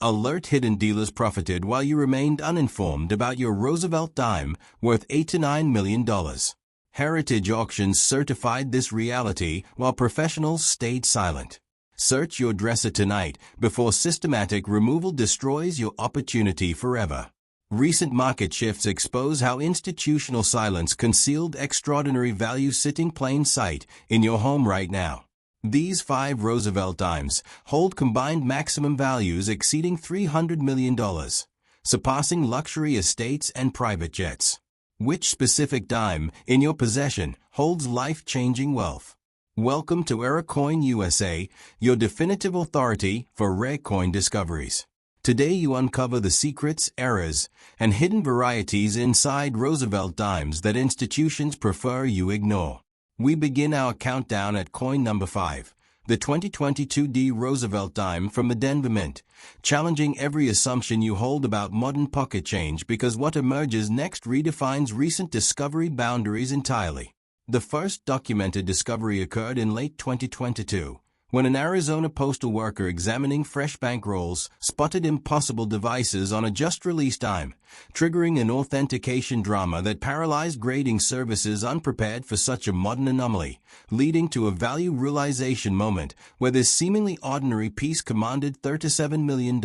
Alert: hidden dealers profited while you remained uninformed about your Roosevelt dime worth $8 to $9 million. Heritage Auctions certified this reality while professionals stayed silent. Search your dresser tonight before systematic removal destroys your opportunity forever. Recent market shifts expose how institutional silence concealed extraordinary value sitting plain sight in your home right now. These 5 Roosevelt dimes hold combined maximum values exceeding $300 million, surpassing luxury estates and private jets. Which specific dime in your possession holds life-changing wealth? Welcome to Era Coin USA, your definitive authority for rare coin discoveries. Today you uncover the secrets, errors, and hidden varieties inside Roosevelt dimes that institutions prefer you ignore. We begin our countdown at coin number 5, the 2022 D Roosevelt dime from the Denver Mint, challenging every assumption you hold about modern pocket change because what emerges next redefines recent discovery boundaries entirely. The first documented discovery occurred in late 2022, when an Arizona postal worker examining fresh bank rolls spotted impossible devices on a just-released dime, triggering an authentication drama that paralyzed grading services unprepared for such a modern anomaly, leading to a value realization moment where this seemingly ordinary piece commanded $37 million,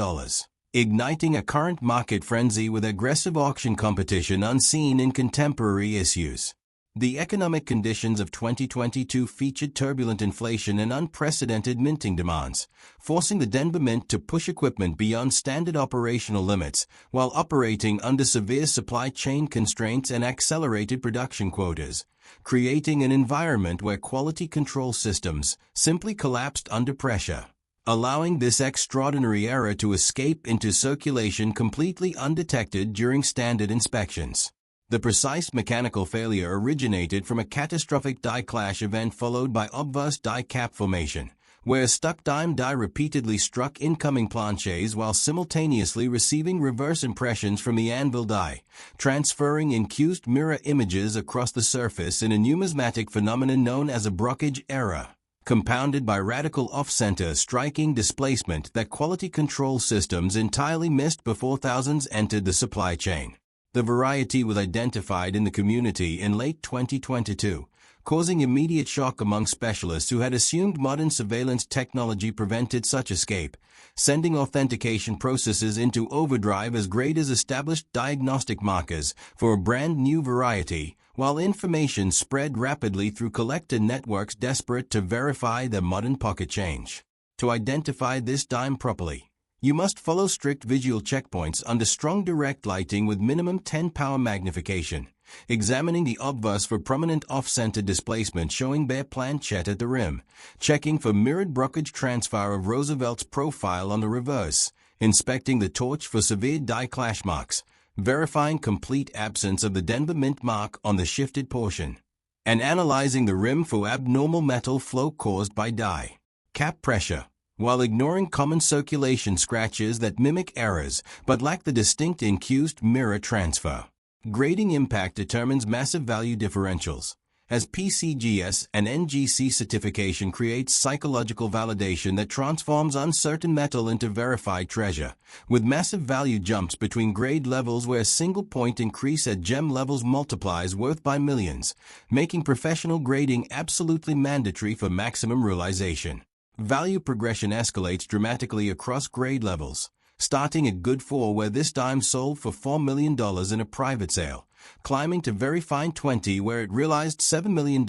igniting a current market frenzy with aggressive auction competition unseen in contemporary issues. The economic conditions of 2022 featured turbulent inflation and unprecedented minting demands, forcing the Denver Mint to push equipment beyond standard operational limits while operating under severe supply chain constraints and accelerated production quotas, creating an environment where quality control systems simply collapsed under pressure, allowing this extraordinary error to escape into circulation completely undetected during standard inspections. The precise mechanical failure originated from a catastrophic die clash event followed by obverse die cap formation, where a stuck dime die repeatedly struck incoming planches while simultaneously receiving reverse impressions from the anvil die, transferring incused mirror images across the surface in a numismatic phenomenon known as a brokerage error, compounded by radical off-center striking displacement that quality control systems entirely missed before thousands entered the supply chain. The variety was identified in the community in late 2022, causing immediate shock among specialists who had assumed modern surveillance technology prevented such escape, sending authentication processes into overdrive as great as established diagnostic markers for a brand new variety, while information spread rapidly through collector networks desperate to verify the modern pocket change. To identify this dime properly, you must follow strict visual checkpoints under strong direct lighting with minimum 10 power magnification, examining the obverse for prominent off-center displacement showing bare planchet at the rim, checking for mirrored brokerage transfer of Roosevelt's profile on the reverse, inspecting the torch for severe die clash marks, verifying complete absence of the Denver Mint mark on the shifted portion, and analyzing the rim for abnormal metal flow caused by die cap pressure, while ignoring common circulation scratches that mimic errors but lack the distinct incused mirror transfer. Grading impact determines massive value differentials, as PCGS and NGC certification creates psychological validation that transforms uncertain metal into verified treasure, with massive value jumps between grade levels where a single point increase at gem levels multiplies worth by millions, making professional grading absolutely mandatory for maximum realization. Value progression escalates dramatically across grade levels, starting at good 4 where this dime sold for $4 million in a private sale, climbing to very fine 20 where it realized $7 million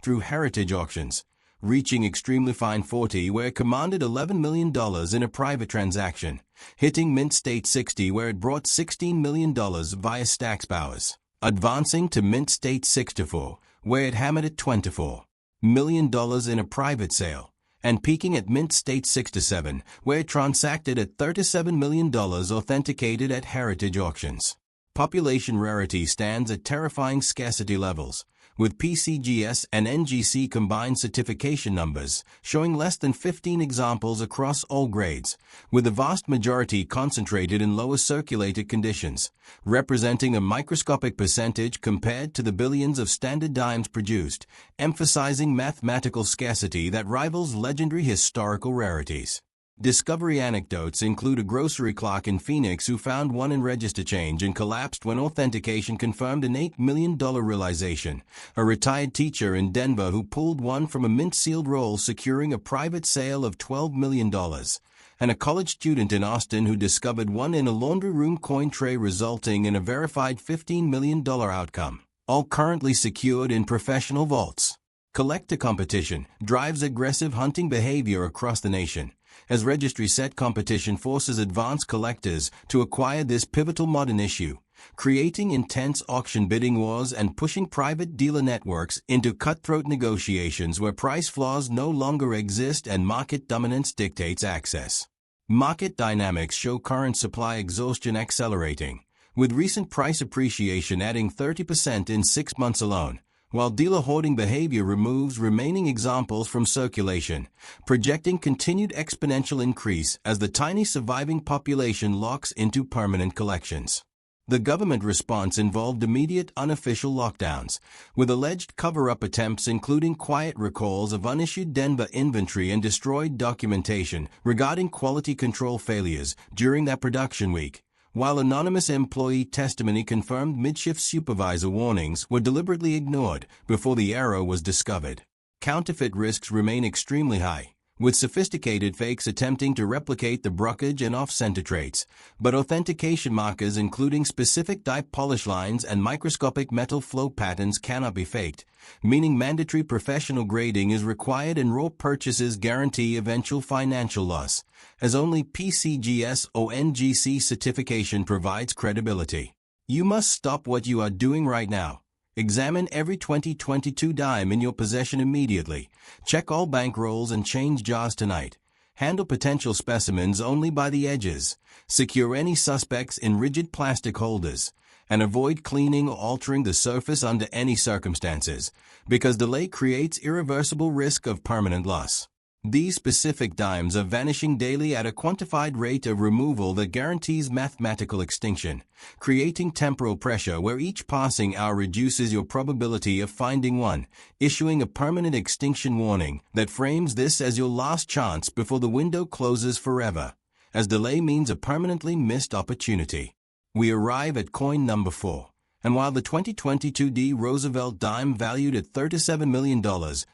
through heritage auctions, reaching extremely fine 40 where it commanded $11 million in a private transaction, hitting mint state 60 where it brought $16 million via stacks powers, advancing to mint state 64 where it hammered at $24 million in a private sale, and peaking at mint state 67, where it transacted at $37 million authenticated at heritage auctions. Population rarity stands at terrifying scarcity levels, with PCGS and NGC combined certification numbers showing less than 15 examples across all grades, with the vast majority concentrated in lower circulated conditions, representing a microscopic percentage compared to the billions of standard dimes produced, emphasizing mathematical scarcity that rivals legendary historical rarities. Discovery anecdotes include a grocery clock in Phoenix who found one in register change and collapsed when authentication confirmed an $8 million realization, a retired teacher in Denver who pulled one from a mint-sealed roll securing a private sale of $12 million, and a college student in Austin who discovered one in a laundry room coin tray resulting in a verified $15 million outcome, all currently secured in professional vaults. Collector competition drives aggressive hunting behavior across the nation, as registry set competition forces advanced collectors to acquire this pivotal modern issue, creating intense auction bidding wars and pushing private dealer networks into cutthroat negotiations where price floors no longer exist and market dominance dictates access. Market dynamics show current supply exhaustion accelerating, with recent price appreciation adding 30% in 6 months alone, while dealer hoarding behavior removes remaining examples from circulation, projecting continued exponential increase as the tiny surviving population locks into permanent collections. The government response involved immediate unofficial lockdowns, with alleged cover-up attempts including quiet recalls of unissued Denver inventory and destroyed documentation regarding quality control failures during that production week, while anonymous employee testimony confirmed mid-shift supervisor warnings were deliberately ignored before the error was discovered. Counterfeit risks remain extremely high, with sophisticated fakes attempting to replicate the brokerage and off-center traits, but authentication markers including specific die polish lines and microscopic metal flow patterns cannot be faked, meaning mandatory professional grading is required and raw purchases guarantee eventual financial loss, as only PCGS or NGC certification provides credibility. You must stop what you are doing right now. Examine every 2022 dime in your possession immediately. Check all bankrolls and change jars tonight. Handle potential specimens only by the edges. Secure any suspects in rigid plastic holders. And avoid cleaning or altering the surface under any circumstances, because delay creates irreversible risk of permanent loss. These specific dimes are vanishing daily at a quantified rate of removal that guarantees mathematical extinction, creating temporal pressure where each passing hour reduces your probability of finding one, issuing a permanent extinction warning that frames this as your last chance before the window closes forever, as delay means a permanently missed opportunity. We arrive at coin number 4, and while the 2022 Roosevelt dime valued at $37 million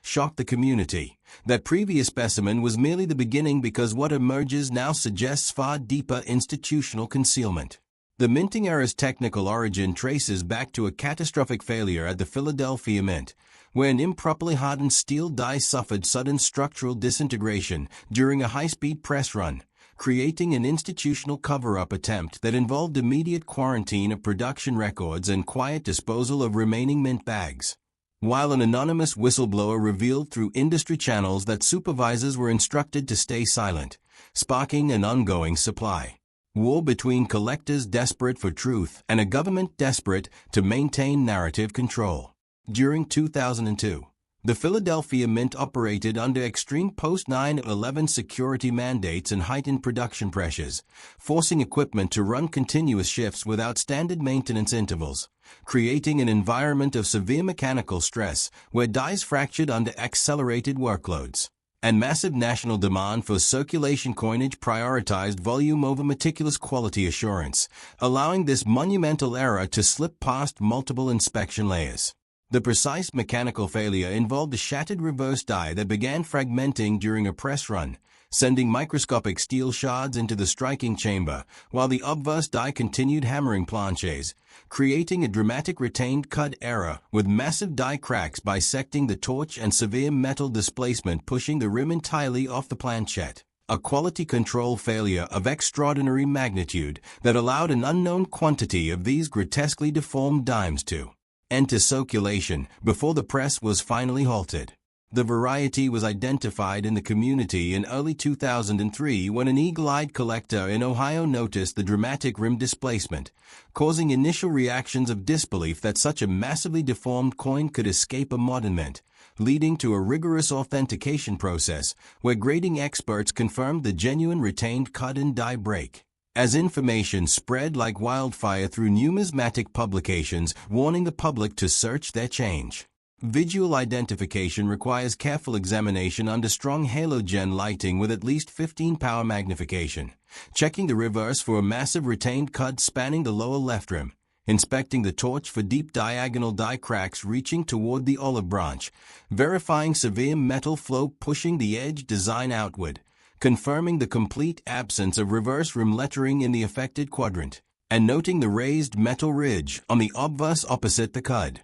shocked the community, that previous specimen was merely the beginning because what emerges now suggests far deeper institutional concealment. The minting error's technical origin traces back to a catastrophic failure at the Philadelphia Mint, where an improperly hardened steel die suffered sudden structural disintegration during a high-speed press run, creating an institutional cover-up attempt that involved immediate quarantine of production records and quiet disposal of remaining mint bags. While an anonymous whistleblower revealed through industry channels that supervisors were instructed to stay silent, sparking an ongoing supply war between collectors desperate for truth and a government desperate to maintain narrative control. During 2002, the Philadelphia Mint operated under extreme post-9/11 security mandates and heightened production pressures, forcing equipment to run continuous shifts without standard maintenance intervals, creating an environment of severe mechanical stress where dies fractured under accelerated workloads. And massive national demand for circulation coinage prioritized volume over meticulous quality assurance, allowing this monumental error to slip past multiple inspection layers. The precise mechanical failure involved a shattered reverse die that began fragmenting during a press run, sending microscopic steel shards into the striking chamber, while the obverse die continued hammering planches, creating a dramatic retained cut error with massive die cracks bisecting the torch and severe metal displacement pushing the rim entirely off the planchette. A quality control failure of extraordinary magnitude that allowed an unknown quantity of these grotesquely deformed dimes to enter circulation before the press was finally halted. The Rarity was identified in the community in early 2003 when an eagle-eyed collector in Ohio noticed the dramatic rim displacement, causing initial reactions of disbelief that such a massively deformed coin could escape a modern mint, leading to a rigorous authentication process where grading experts confirmed the genuine retained cut and die break. As information spread like wildfire through numismatic publications warning the public to search their change, Visual identification requires careful examination under strong halogen lighting with at least 15 power magnification, checking the reverse for a massive retained cud spanning the lower left rim, inspecting the torch for deep diagonal die cracks reaching toward the olive branch, verifying severe metal flow pushing the edge design outward, confirming the complete absence of reverse rim lettering in the affected quadrant, and noting the raised metal ridge on the obverse opposite the cud,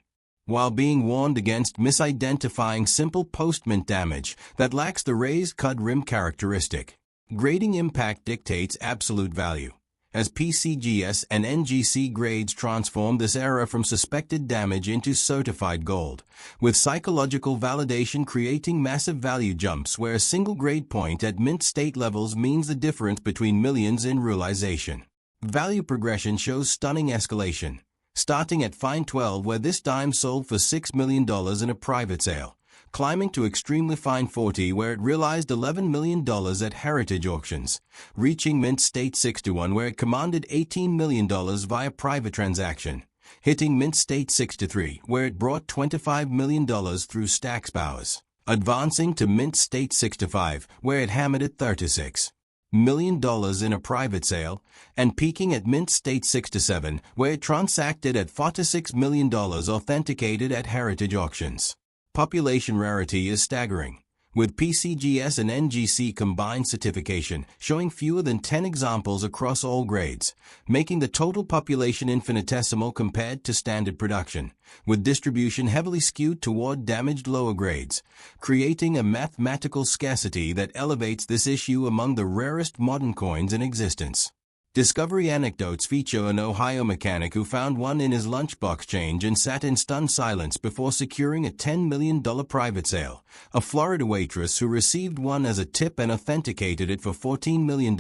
while being warned against misidentifying simple postment damage that lacks the raised cud rim characteristic. Grading impact dictates absolute value, as PCGS and NGC grades transform this error from suspected damage into certified gold, with psychological validation creating massive value jumps where a single grade point at mint state levels means the difference between millions in realization. Value progression shows stunning escalation, starting at fine 12 where this dime sold for $6 million in a private sale, climbing to extremely fine 40 where it realized $11 million at heritage auctions, reaching mint state 61 where it commanded $18 million via private transaction, hitting mint state 63 where it brought $25 million through stacks powers, advancing to mint state 65 where it hammered at $36 million in a private sale, and peaking at mint state 67 where it transacted at $46 million authenticated at heritage auctions. Population rarity is staggering, with PCGS and NGC combined certification showing fewer than 10 examples across all grades, making the total population infinitesimal compared to standard production, with distribution heavily skewed toward damaged lower grades, creating a mathematical scarcity that elevates this issue among the rarest modern coins in existence. Discovery anecdotes feature an Ohio mechanic who found one in his lunchbox change and sat in stunned silence before securing a $10 million private sale, a Florida waitress who received one as a tip and authenticated it for $14 million,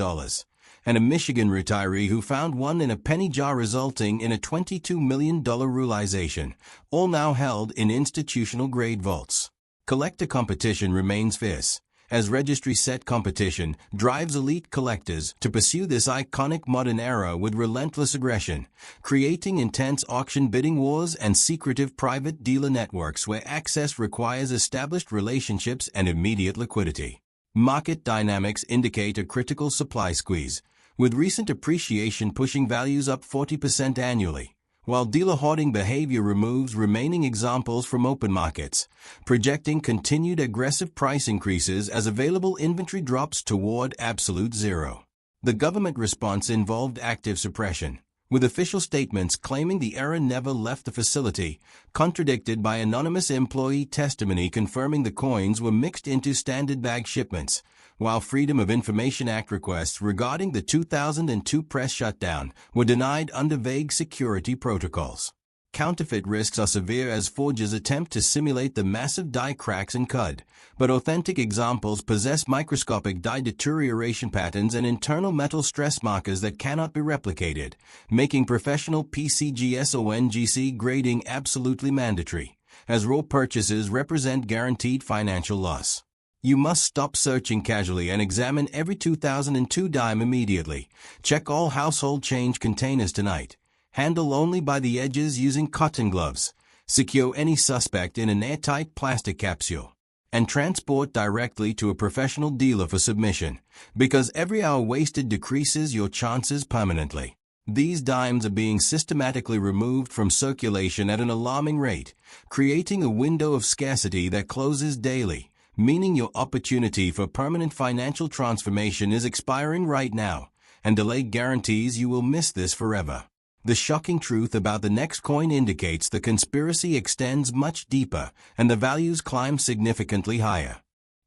and a Michigan retiree who found one in a penny jar resulting in a $22 million realization, all now held in institutional-grade vaults. Collector competition remains fierce, as registry set competition drives elite collectors to pursue this iconic modern era with relentless aggression, creating intense auction bidding wars and secretive private dealer networks where access requires established relationships and immediate liquidity. Market dynamics indicate a critical supply squeeze, with recent appreciation pushing values up 40% annually, while dealer hoarding behavior removes remaining examples from open markets, projecting continued aggressive price increases as available inventory drops toward absolute zero. The government response involved active suppression, with official statements claiming the error never left the facility, contradicted by anonymous employee testimony confirming the coins were mixed into standard bag shipments, while Freedom of Information Act requests regarding the 2002 press shutdown were denied under vague security protocols. Counterfeit risks are severe as forgers attempt to simulate the massive die cracks in cud, but authentic examples possess microscopic die deterioration patterns and internal metal stress markers that cannot be replicated, making professional PCGS or NGC grading absolutely mandatory, as raw purchases represent guaranteed financial loss. You must stop searching casually and examine every 2002 dime immediately. Check all household change containers tonight. Handle only by the edges using cotton gloves. Secure any suspect in an airtight plastic capsule. And transport directly to a professional dealer for submission, because every hour wasted decreases your chances permanently. These dimes are being systematically removed from circulation at an alarming rate, creating a window of scarcity that closes daily, meaning your opportunity for permanent financial transformation is expiring right now, and delay guarantees you will miss this forever. The shocking truth about the next coin indicates the conspiracy extends much deeper and the values climb significantly higher.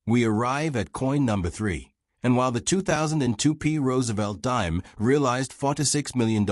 We arrive at coin number 3, and while the 2002 P. Roosevelt dime realized $46 million,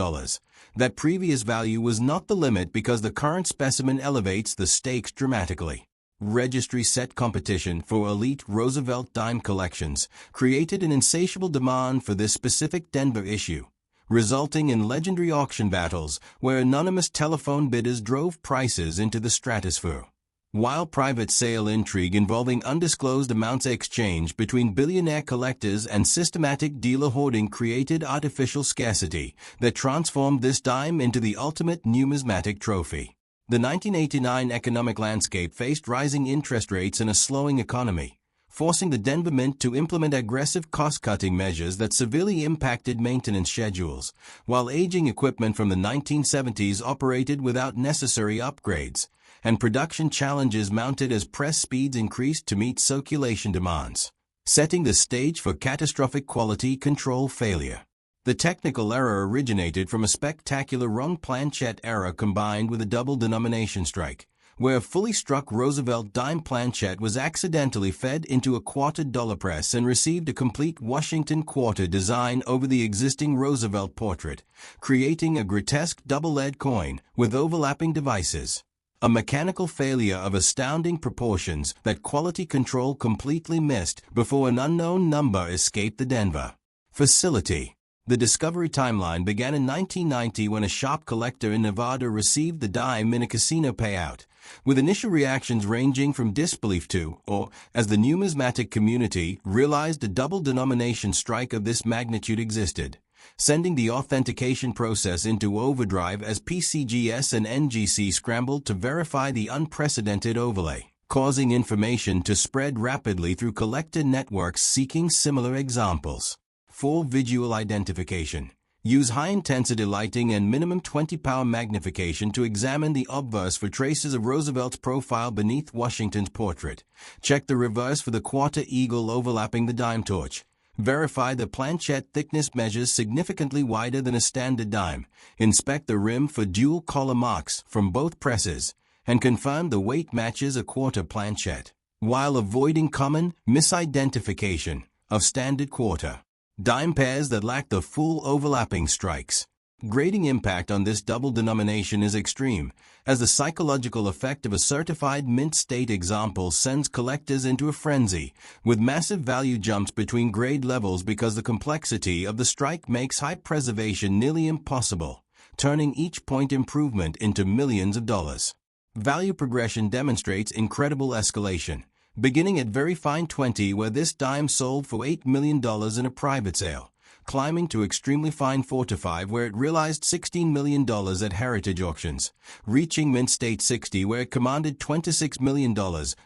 that previous value was not the limit because the current specimen elevates the stakes dramatically. Registry set competition for elite Roosevelt dime collections created an insatiable demand for this specific Denver issue, resulting in legendary auction battles where anonymous telephone bidders drove prices into the stratosphere. While private sale intrigue involving undisclosed amounts exchanged between billionaire collectors and systematic dealer hoarding created artificial scarcity that transformed this dime into the ultimate numismatic trophy. The 1989 economic landscape faced rising interest rates and a slowing economy, forcing the Denver Mint to implement aggressive cost-cutting measures that severely impacted maintenance schedules, while aging equipment from the 1970s operated without necessary upgrades, and production challenges mounted as press speeds increased to meet circulation demands, setting the stage for catastrophic quality control failure. The technical error originated from a spectacular wrong planchette error combined with a double denomination strike, where a fully struck Roosevelt dime planchette was accidentally fed into a quartered dollar press and received a complete Washington quarter design over the existing Roosevelt portrait, creating a grotesque double-lead coin with overlapping devices. A mechanical failure of astounding proportions that quality control completely missed before an unknown number escaped the Denver facility. The discovery timeline began in 1990 when a shop collector in Nevada received the dime in a casino payout, with initial reactions ranging from disbelief to, or, as the numismatic community realized, a double denomination strike of this magnitude existed, sending the authentication process into overdrive as PCGS and NGC scrambled to verify the unprecedented overlay, causing information to spread rapidly through collector networks seeking similar examples. For visual identification, use high-intensity lighting and minimum 20-power magnification to examine the obverse for traces of Roosevelt's profile beneath Washington's portrait. Check the reverse for the quarter eagle overlapping the dime torch. Verify the planchette thickness measures significantly wider than a standard dime. Inspect the rim for dual collar marks from both presses, and confirm the weight matches a quarter planchette, while avoiding common misidentification of standard quarter dime pairs that lack the full overlapping strikes. Grading impact on this double denomination is extreme, as the psychological effect of a certified mint state example sends collectors into a frenzy, with massive value jumps between grade levels because the complexity of the strike makes high preservation nearly impossible, turning each point improvement into millions of dollars. Value progression demonstrates incredible escalation, beginning at very fine 20 where this dime sold for $8 million in a private sale, climbing to extremely fine 4 to 5 where it realized $16 million at heritage auctions, reaching mint state 60 where it commanded $26 million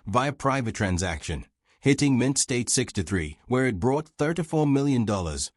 via private transaction, hitting mint state 6 to 3 where it brought $34 million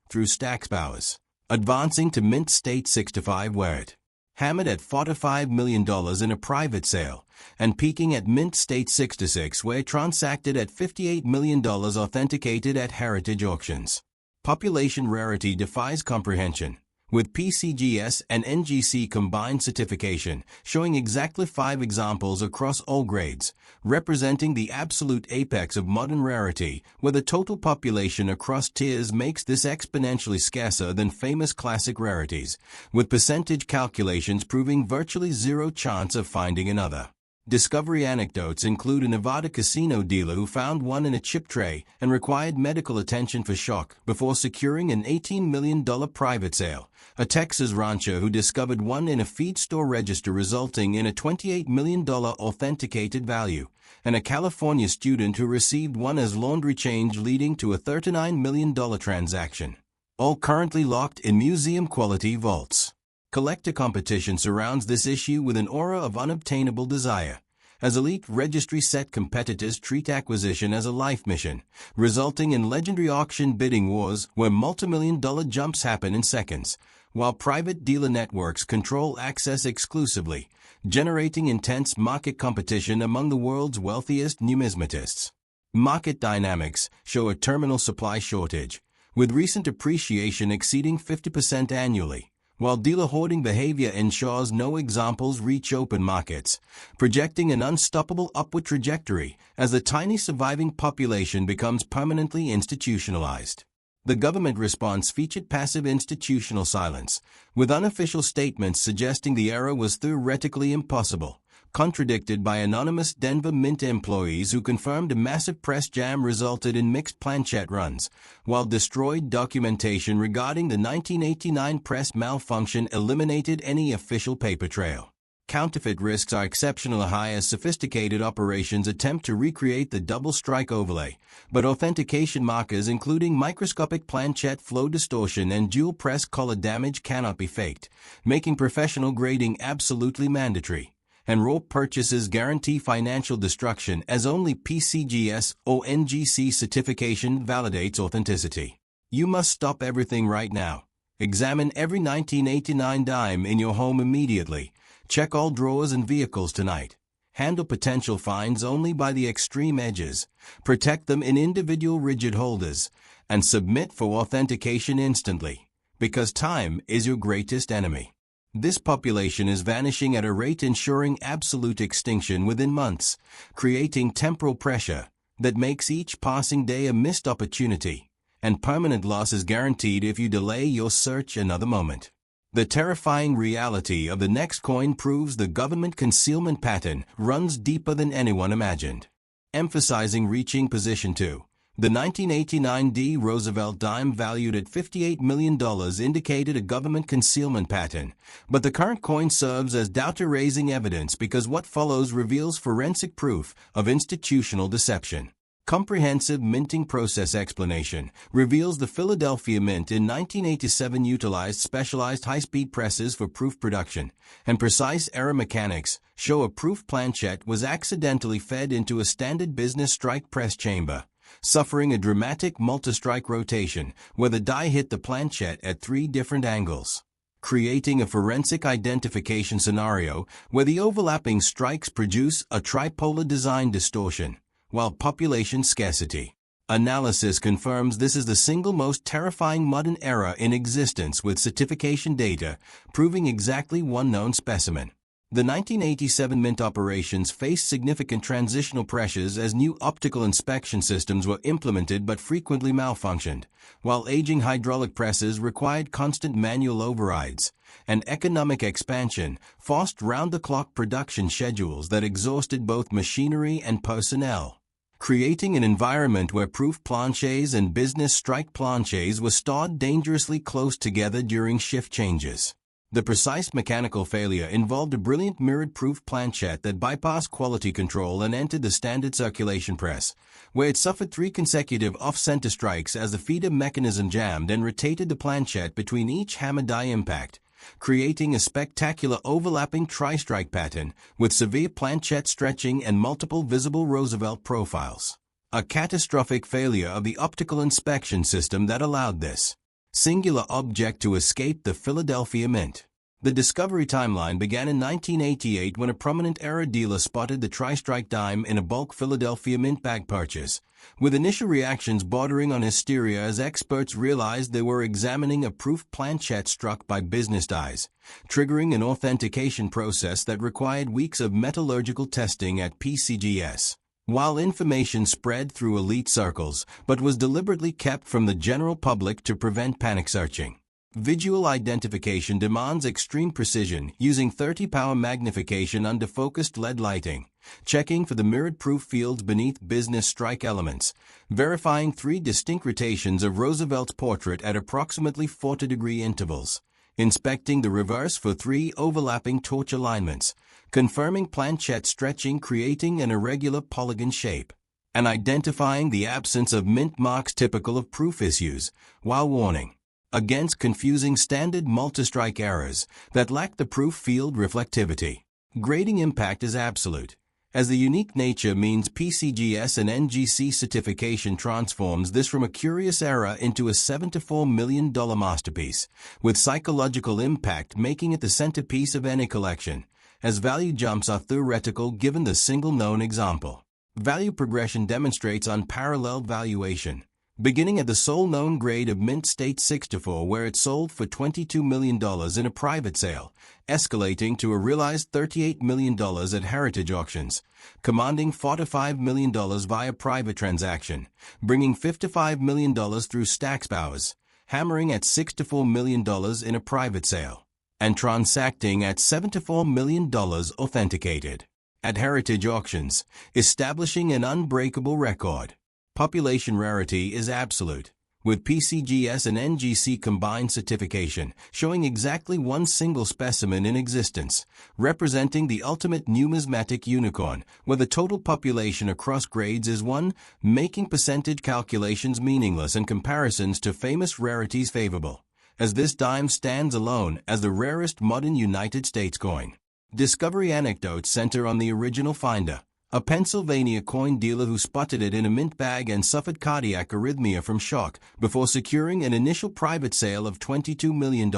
through stacks powers, advancing to mint state 6 to 5 where it hammered at $45 million in a private sale, and peaking at mint state 6 to 6 where it transacted at $58 million authenticated at heritage auctions. Population rarity defies comprehension, with PCGS and NGC combined certification showing exactly 5 examples across all grades, representing the absolute apex of modern rarity, where the total population across tiers makes this exponentially scarcer than famous classic rarities, with percentage calculations proving virtually zero chance of finding another. Discovery anecdotes include a Nevada casino dealer who found one in a chip tray and required medical attention for shock before securing an $18 million private sale, a Texas rancher who discovered one in a feed store register resulting in a $28 million authenticated value, and a California student who received one as laundry change leading to a $39 million transaction, all currently locked in museum-quality vaults. Collector competition surrounds this issue with an aura of unobtainable desire, as elite registry set competitors treat acquisition as a life mission, resulting in legendary auction bidding wars where multi-million-dollar jumps happen in seconds, while private dealer networks control access exclusively, generating intense market competition among the world's wealthiest numismatists. Market dynamics show a terminal supply shortage, with recent appreciation exceeding 50% annually, while dealer hoarding behavior ensures no examples reach open markets, projecting an unstoppable upward trajectory as the tiny surviving population becomes permanently institutionalized. The government response featured passive institutional silence, with unofficial statements suggesting the era was theoretically impossible, contradicted by anonymous Denver Mint employees who confirmed a massive press jam resulted in mixed planchette runs, while destroyed documentation regarding the 1989 press malfunction eliminated any official paper trail. Counterfeit risks are exceptionally high as sophisticated operations attempt to recreate the double strike overlay, but authentication markers including microscopic planchette flow distortion and dual press collar damage cannot be faked, making professional grading absolutely mandatory. and raw purchases guarantee financial destruction as only PCGS or NGC certification validates authenticity. You must stop everything right now. Examine every 1989 dime in your home immediately. Check all drawers and vehicles tonight. Handle potential finds only by the extreme edges. Protect them in individual rigid holders. And submit for authentication instantly. Because time is your greatest enemy. This population is vanishing at a rate ensuring absolute extinction within months, creating temporal pressure that makes each passing day a missed opportunity, and permanent loss is guaranteed if you delay your search another moment. The terrifying reality of the next coin proves the government concealment pattern runs deeper than anyone imagined. Emphasizing reaching position 2. The 1989 D. Roosevelt dime valued at $58 million indicated a government concealment pattern, but the current coin serves as doubt-erasing evidence because what follows reveals forensic proof of institutional deception. Comprehensive minting process explanation reveals the Philadelphia Mint in 1987 utilized specialized high-speed presses for proof production, and precise error mechanics show a proof planchette was accidentally fed into a standard business strike press chamber, suffering a dramatic multi-strike rotation where the die hit the planchette at 3 different angles, creating a forensic identification scenario where the overlapping strikes produce a tripolar design distortion, while population scarcity analysis confirms this is the single most terrifying modern error in existence, with certification data proving exactly one known specimen. The 1987 Mint operations faced significant transitional pressures as new optical inspection systems were implemented but frequently malfunctioned, while aging hydraulic presses required constant manual overrides, and economic expansion forced round-the-clock production schedules that exhausted both machinery and personnel, creating an environment where proof planchets and business strike planchets were stored dangerously close together during shift changes. The precise mechanical failure involved a brilliant mirrored proof planchette that bypassed quality control and entered the standard circulation press, where it suffered 3 consecutive off-center strikes as the feeder mechanism jammed and rotated the planchette between each hammer die impact, creating a spectacular overlapping tri-strike pattern with severe planchette stretching and multiple visible Roosevelt profiles. A catastrophic failure of the optical inspection system that allowed this singular object to escape the Philadelphia Mint. The discovery timeline began in 1988 when a prominent error dealer spotted the tri-strike dime in a bulk Philadelphia Mint bag purchase, with initial reactions bordering on hysteria as experts realized they were examining a proof planchette struck by business dies, triggering an authentication process that required weeks of metallurgical testing at PCGS. While information spread through elite circles, but was deliberately kept from the general public to prevent panic searching. Visual identification demands extreme precision using 30-power magnification under focused LED lighting, checking for the mirrored proof fields beneath business strike elements, verifying 3 distinct rotations of Roosevelt's portrait at approximately 40-degree intervals, inspecting the reverse for 3 overlapping torch alignments, confirming planchette stretching creating an irregular polygon shape, and identifying the absence of mint marks typical of proof issues, while warning against confusing standard multistrike errors that lack the proof field reflectivity. Grading impact is absolute, as the unique nature means PCGS and NGC certification transforms this from a curious error into a $74 million masterpiece, with psychological impact making it the centerpiece of any collection, as value jumps are theoretical given the single known example. Value progression demonstrates unparalleled valuation, beginning at the sole known grade of Mint State 6-4 where it sold for $22 million in a private sale, escalating to a realized $38 million at heritage auctions, commanding $45 million via private transaction, bringing $55 million through Stack's Bowers, hammering at $64 million in a private sale, and transacting at $74 million authenticated at heritage auctions, establishing an unbreakable record. Population rarity is absolute, with PCGS and NGC combined certification showing exactly one single specimen in existence, representing the ultimate numismatic unicorn, where the total population across grades is 1, making percentage calculations meaningless and comparisons to famous rarities favorable, as this dime stands alone as the rarest modern United States coin. Discovery anecdotes center on the original finder, a Pennsylvania coin dealer who spotted it in a mint bag and suffered cardiac arrhythmia from shock before securing an initial private sale of $22 million,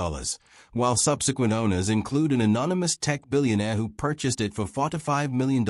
while subsequent owners include an anonymous tech billionaire who purchased it for $45 million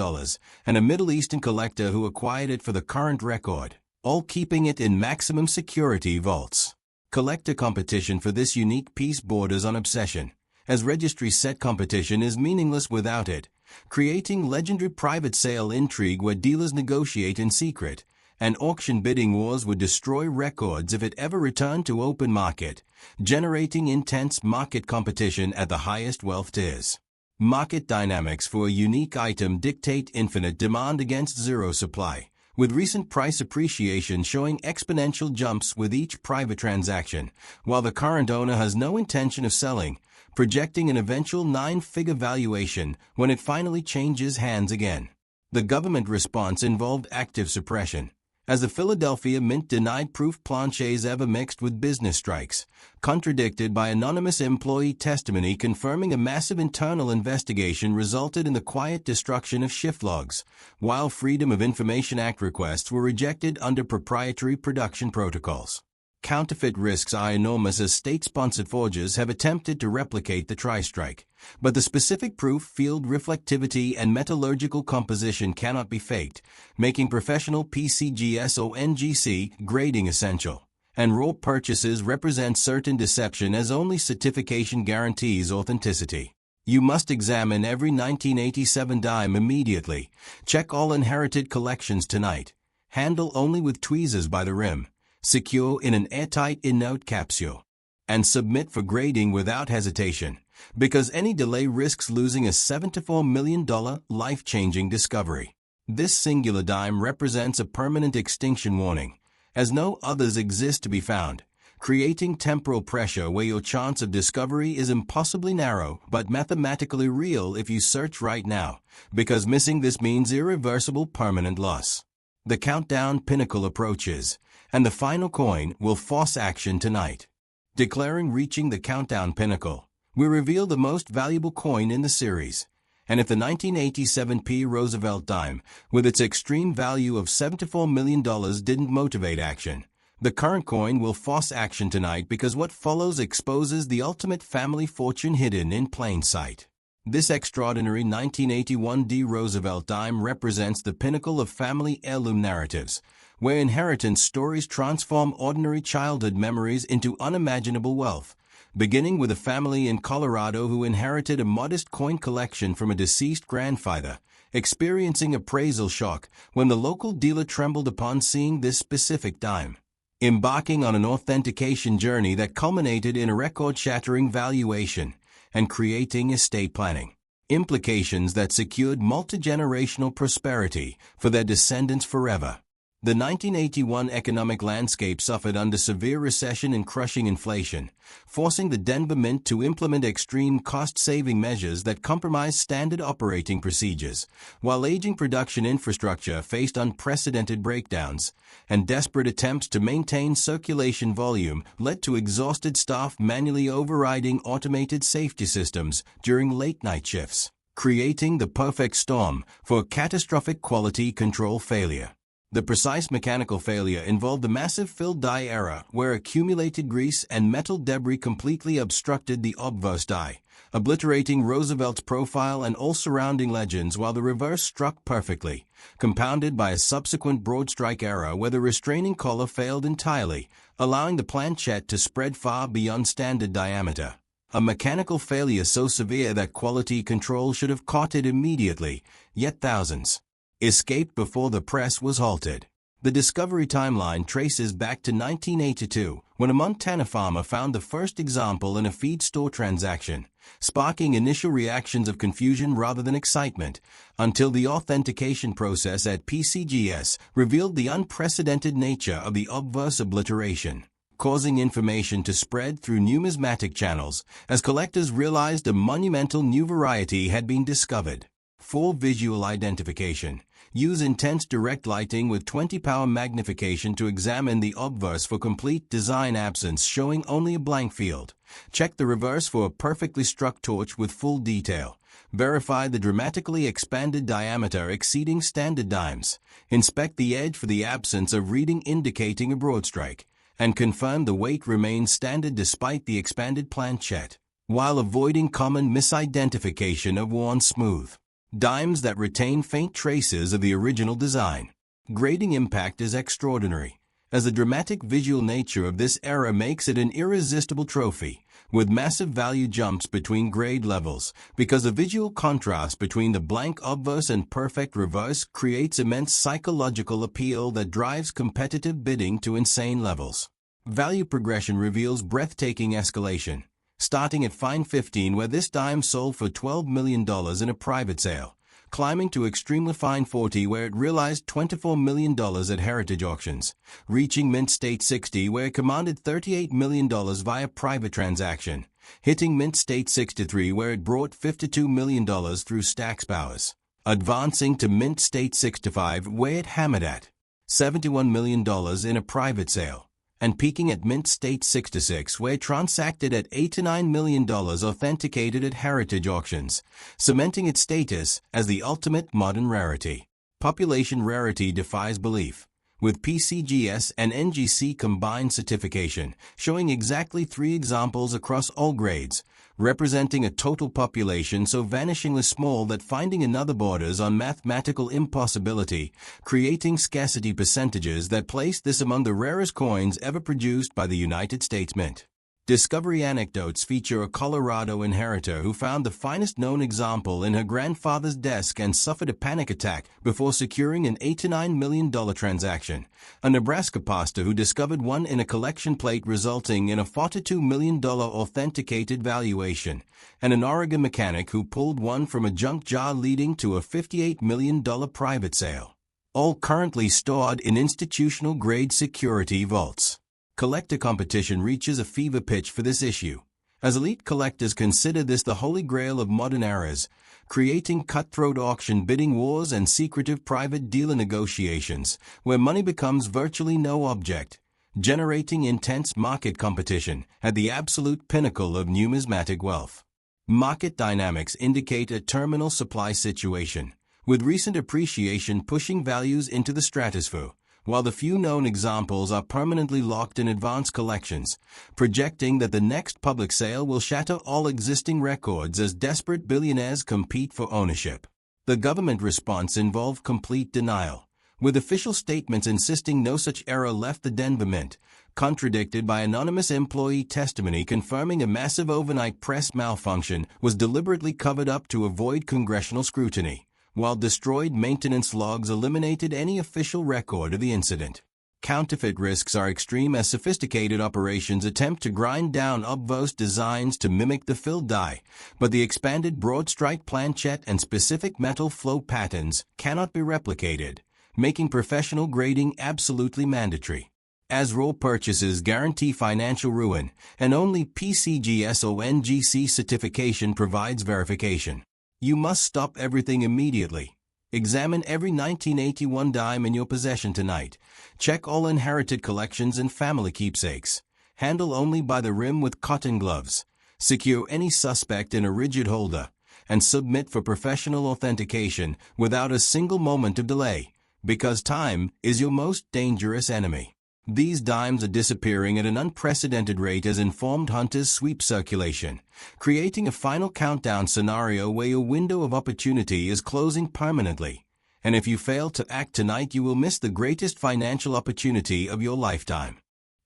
and a Middle Eastern collector who acquired it for the current record, all keeping it in maximum security vaults. Collector competition for this unique piece borders on obsession, as registry set competition is meaningless without it, creating legendary private sale intrigue where dealers negotiate in secret, and auction bidding wars would destroy records if it ever returned to open market, generating intense market competition at the highest wealth tiers. Market dynamics for a unique item dictate infinite demand against zero supply, with recent price appreciation showing exponential jumps with each private transaction, while the current owner has no intention of selling, projecting an eventual 9-figure valuation when it finally changes hands again. The government response involved active suppression, as the Philadelphia Mint denied proof planches ever mixed with business strikes, contradicted by anonymous employee testimony confirming a massive internal investigation resulted in the quiet destruction of shift logs, while Freedom of Information Act requests were rejected under proprietary production protocols. Counterfeit risks are enormous as state-sponsored forgers have attempted to replicate the tri-strike, but the specific proof, field reflectivity, and metallurgical composition cannot be faked, making professional PCGS or NGC grading essential. And raw purchases represent certain deception as only certification guarantees authenticity. You must examine every 1987 dime immediately. Check all inherited collections tonight. Handle only with tweezers by the rim. Secure in an airtight in-note capsule, and submit for grading without hesitation, because any delay risks losing a $74 million life-changing discovery. This singular dime represents a permanent extinction warning, as no others exist to be found, creating temporal pressure where your chance of discovery is impossibly narrow but mathematically real if you search right now, because missing this means irreversible permanent loss. The countdown pinnacle approaches, and the final coin will force action tonight. Declaring reaching the countdown pinnacle, we reveal the most valuable coin in the series. And if the 1987 P. Roosevelt dime, with its extreme value of $74 million didn't motivate action, the current coin will force action tonight because what follows exposes the ultimate family fortune hidden in plain sight. This extraordinary 1981 D. Roosevelt dime represents the pinnacle of family heirloom narratives, where inheritance stories transform ordinary childhood memories into unimaginable wealth, beginning with a family in Colorado who inherited a modest coin collection from a deceased grandfather, experiencing appraisal shock when the local dealer trembled upon seeing this specific dime, embarking on an authentication journey that culminated in a record-shattering valuation, and creating estate planning, implications that secured multi-generational prosperity for their descendants forever. The 1981 economic landscape suffered under severe recession and crushing inflation, forcing the Denver Mint to implement extreme cost-saving measures that compromised standard operating procedures, while aging production infrastructure faced unprecedented breakdowns, and desperate attempts to maintain circulation volume led to exhausted staff manually overriding automated safety systems during late-night shifts, creating the perfect storm for catastrophic quality control failure. The precise mechanical failure involved the massive filled die error where accumulated grease and metal debris completely obstructed the obverse die, obliterating Roosevelt's profile and all surrounding legends, while the reverse struck perfectly, compounded by a subsequent broad strike error where the restraining collar failed entirely, allowing the planchette to spread far beyond standard diameter. A mechanical failure so severe that quality control should have caught it immediately, yet thousands escaped before the press was halted. The discovery timeline traces back to 1982, when a Montana farmer found the first example in a feed store transaction, sparking initial reactions of confusion rather than excitement, until the authentication process at PCGS revealed the unprecedented nature of the obverse obliteration, causing information to spread through numismatic channels as collectors realized a monumental new variety had been discovered. For visual identification, Use intense direct lighting with 20 power magnification to examine the obverse for complete design absence, showing only a blank field. Check the reverse for a perfectly struck torch with full detail. Verify the dramatically expanded diameter exceeding standard dimes. Inspect the edge for the absence of reading indicating a broad strike. And confirm the weight remains standard despite the expanded planchet, while avoiding common misidentification of worn smooth dimes that retain faint traces of the original design. Grading impact is extraordinary, as the dramatic visual nature of this era makes it an irresistible trophy, with massive value jumps between grade levels, because the visual contrast between the blank obverse and perfect reverse creates immense psychological appeal that drives competitive bidding to insane levels. Value progression reveals breathtaking escalation, starting at fine 15 where this dime sold for $12 million in a private sale, climbing to extremely fine 40 where it realized $24 million at heritage auctions, reaching mint state 60 where it commanded $38 million via private transaction, hitting mint state 63 where it brought $52 million through stacks powers, advancing to mint state 65 where it hammered at $71 million in a private sale, and peaking at mint state 66 where it transacted at $89 million authenticated at heritage auctions, cementing its status as the ultimate modern rarity. Population rarity defies belief, with PCGS and NGC combined certification, showing exactly 3 examples across all grades, representing a total population so vanishingly small that finding another borders on mathematical impossibility, creating scarcity percentages that place this among the rarest coins ever produced by the United States Mint. Discovery anecdotes feature a Colorado inheritor who found the finest known example in her grandfather's desk and suffered a panic attack before securing an $89 million transaction, a Nebraska pastor who discovered one in a collection plate resulting in a $42 million authenticated valuation, and an Oregon mechanic who pulled one from a junk jar leading to a $58 million private sale, all currently stored in institutional-grade security vaults. Collector competition reaches a fever pitch for this issue, as elite collectors consider this the holy grail of modern eras, creating cutthroat auction bidding wars and secretive private dealer negotiations where money becomes virtually no object, generating intense market competition at the absolute pinnacle of numismatic wealth. Market dynamics indicate a terminal supply situation, with recent appreciation pushing values into the stratosphere, while the few known examples are permanently locked in advanced collections, projecting that the next public sale will shatter all existing records as desperate billionaires compete for ownership. The government response involved complete denial, with official statements insisting no such error left the Denver Mint, contradicted by anonymous employee testimony confirming a massive overnight press malfunction was deliberately covered up to avoid congressional scrutiny, while destroyed maintenance logs eliminated any official record of the incident. Counterfeit risks are extreme as sophisticated operations attempt to grind down obverse designs to mimic the filled die, but the expanded broad strike planchet and specific metal flow patterns cannot be replicated, making professional grading absolutely mandatory. As raw purchases guarantee financial ruin, and only PCGS or NGC certification provides verification. You must stop everything immediately. Examine every 1981 dime in your possession tonight. Check all inherited collections and family keepsakes. Handle only by the rim with cotton gloves. Secure any suspect in a rigid holder, and submit for professional authentication without a single moment of delay, because time is your most dangerous enemy. These dimes are disappearing at an unprecedented rate as informed hunters sweep circulation, creating a final countdown scenario where your window of opportunity is closing permanently. And if you fail to act tonight, you will miss the greatest financial opportunity of your lifetime.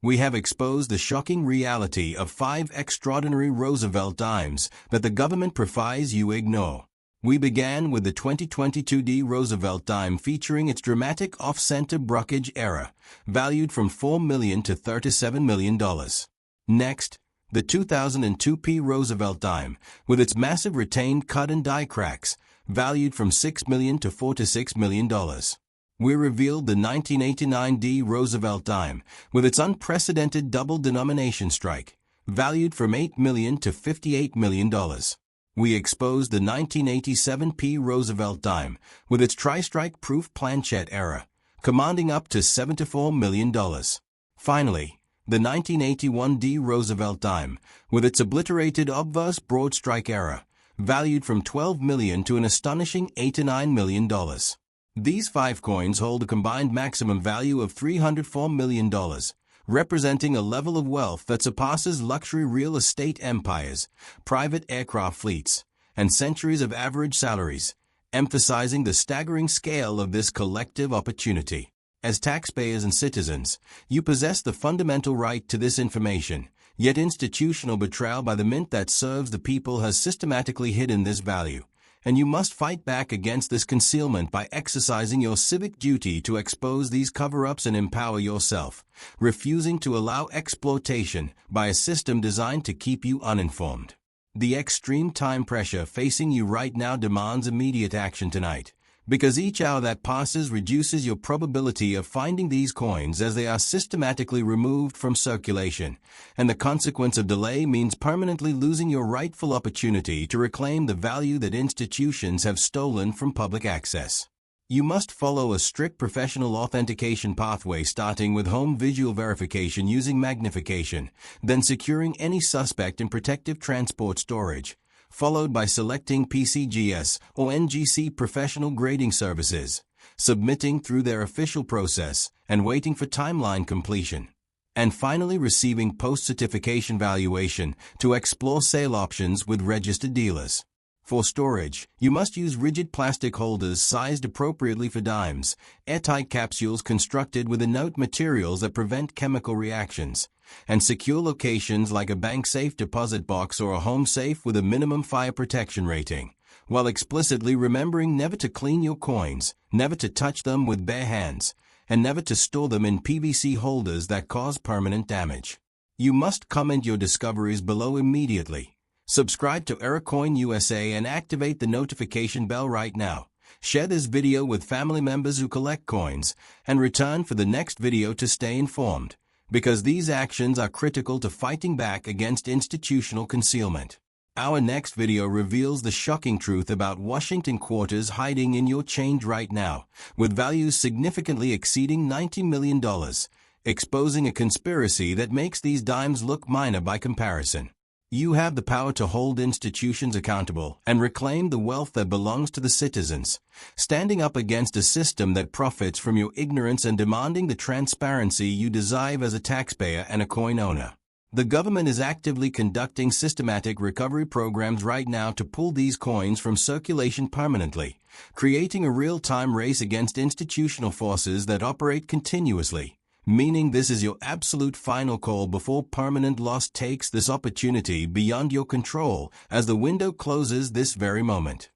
We have exposed the shocking reality of 5 extraordinary Roosevelt dimes that the government prefers you ignore. We began with the 2022D Roosevelt dime featuring its dramatic off-center brockage error, valued from $4 million to $37 million. Next, the 2002P Roosevelt dime, with its massive retained cut and die cracks, valued from $6 million to $46 million. We revealed the 1989D Roosevelt dime, with its unprecedented double denomination strike, valued from $8 million to $58 million. We exposed the 1987 P. Roosevelt dime with its tri-strike-proof planchette error, commanding up to $74 million. Finally, the 1981 D. Roosevelt dime with its obliterated obverse broad strike error, valued from $12 million to an astonishing $8 to $9 million. These 5 coins hold a combined maximum value of $304 million, representing a level of wealth that surpasses luxury real estate empires, private aircraft fleets, and centuries of average salaries, emphasizing the staggering scale of this collective opportunity. As taxpayers and citizens, you possess the fundamental right to this information, yet institutional betrayal by the mint that serves the people has systematically hidden this value, and you must fight back against this concealment by exercising your civic duty to expose these cover-ups and empower yourself, refusing to allow exploitation by a system designed to keep you uninformed. The extreme time pressure facing you right now demands immediate action tonight, because each hour that passes reduces your probability of finding these coins as they are systematically removed from circulation, and the consequence of delay means permanently losing your rightful opportunity to reclaim the value that institutions have stolen from public access. You must follow a strict professional authentication pathway starting with home visual verification using magnification, then securing any suspect in protective transport storage, followed by selecting PCGS or NGC professional grading services, submitting through their official process, and waiting for timeline completion. And finally receiving post-certification valuation to explore sale options with registered dealers. For storage, you must use rigid plastic holders sized appropriately for dimes, airtight capsules constructed with inert materials that prevent chemical reactions, and secure locations like a bank safe deposit box or a home safe with a minimum fire protection rating, while explicitly remembering never to clean your coins, never to touch them with bare hands, and never to store them in PVC holders that cause permanent damage. You must comment your discoveries below immediately. Subscribe to ErrorCoin USA and activate the notification bell right now. Share this video with family members who collect coins, and return for the next video to stay informed, because these actions are critical to fighting back against institutional concealment. Our next video reveals the shocking truth about Washington quarters hiding in your change right now, with values significantly exceeding $90 million, exposing a conspiracy that makes these dimes look minor by comparison. You have the power to hold institutions accountable and reclaim the wealth that belongs to the citizens, standing up against a system that profits from your ignorance and demanding the transparency you deserve as a taxpayer and a coin owner. The government is actively conducting systematic recovery programs right now to pull these coins from circulation permanently, creating a real-time race against institutional forces that operate continuously, meaning this is your absolute final call before permanent loss takes this opportunity beyond your control as the window closes this very moment.